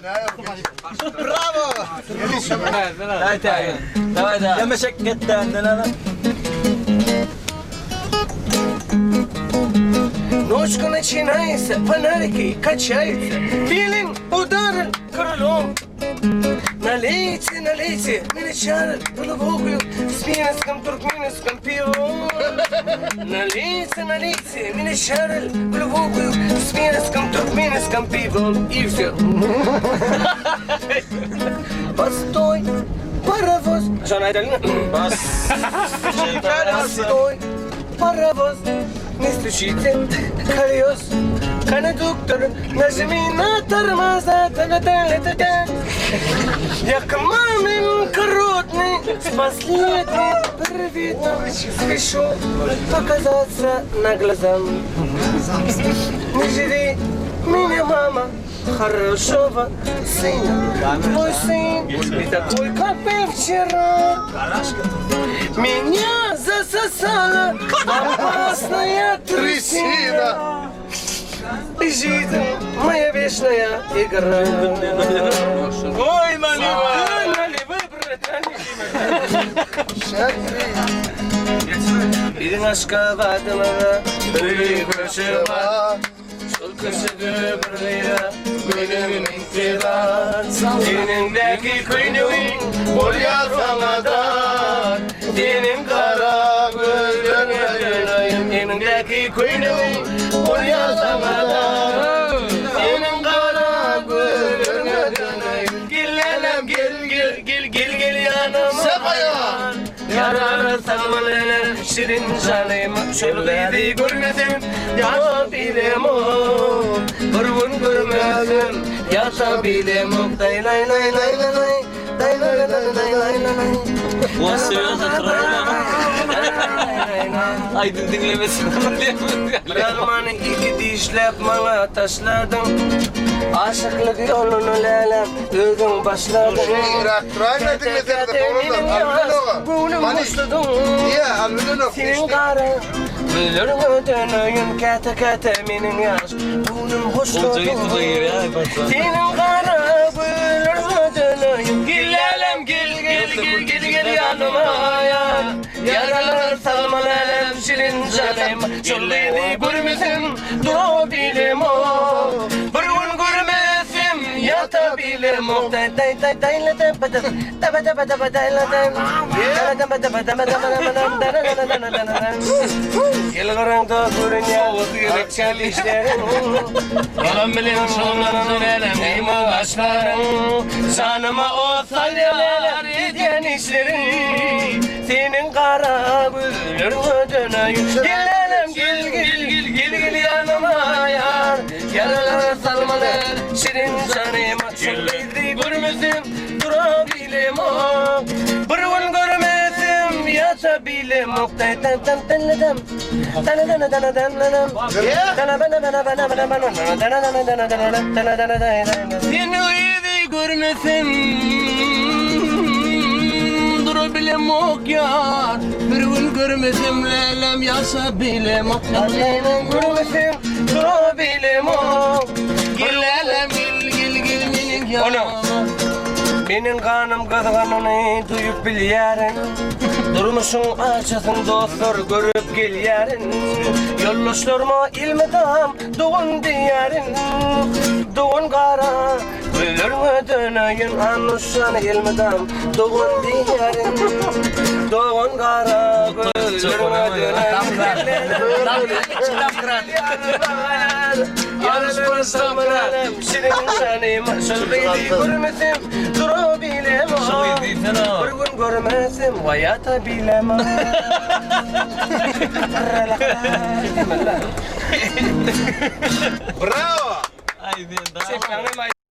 Bravo! Давай. Я مشكلتان لا. Ночка начинается, фонарики качаются, пилим ударом крылом. Налейте, меня чарят глубокую с минском, туркменском пивом. Налейте, меня чарят глубокую с минском, туркменском пивом. И все. Постой, паровоз. Что, Найдалина? Постой, паровоз. Не стучите колес, кондуктор, нажми на тормоза, я к мамин крутный, с последним привитом спешу показаться на глазам. Не живи меня, мама, хорошего сына. Твой сын не такой, как и вчера. Меня засосала опасная трясина. Жизнь моя вечная игра. Ой, наливай! Наливай, брат, İlinaşka vadımına büyük koşuva Sol köşede bir lira benim intibar Dinindeki kuynuğun bol yazamadan Dinin kara gülün dinindeki kuynuğun bol yazamadan Dinin kara gülün Gillenem gel yanıma Yarar salmalı şirin canım Şöyleydi görmedim yatabilem o Kurban görmedim yatabilem o Day lay lay lay lay lay Day lay lay lay lay lay Aydın dinlemesin. Rahman'ı iki dişlep bana taşladın Aşıklık yolunu lelem öldün başladın Senin kara Gülürümü dönüyün kete kete minin yaş Bunun hoşladın Senin kara gülürümü dönüyün Gillelim gel yanıma ya Yaralar salmalım şirin canım Şöyleydi görmesin durabilim o Bir gün görmesin yatabilem o Day day day day la day bada Daba daba daba day la day Daba daba daba daba Yılgırında görünüyor yürek çalışların Yalan bilin şunların elemeyim başların Canıma o salyalar ediyen işlerin Senin kara gülürümü dönüyüm Gel yanıma yar Yaralar salmalı şirin canıma Şöyleydi görmesin durabilem o Bir gün görmesin yatabilem o Seni görmesin durabilem ok yar Bir gün görmedim lelem yaşabilem ok Lelem görmedim durabilem ok Gel lelem gel minin yanıma Benim kanım kızgınını duyup bil yarın Durmuşun açısın dostlar görüp gel yarın Yollaştırma ilmedam doğun diyarın Doğun kara gülürmü dönüyün Anuşan ilmedam doğun diyarın Doğun kara gülürmü dönüyün Yarışma samıralım şirin canıma Şöyleydi görmesim durabilem o Bir gün görmesim yatabilem o Bravo! Aydın.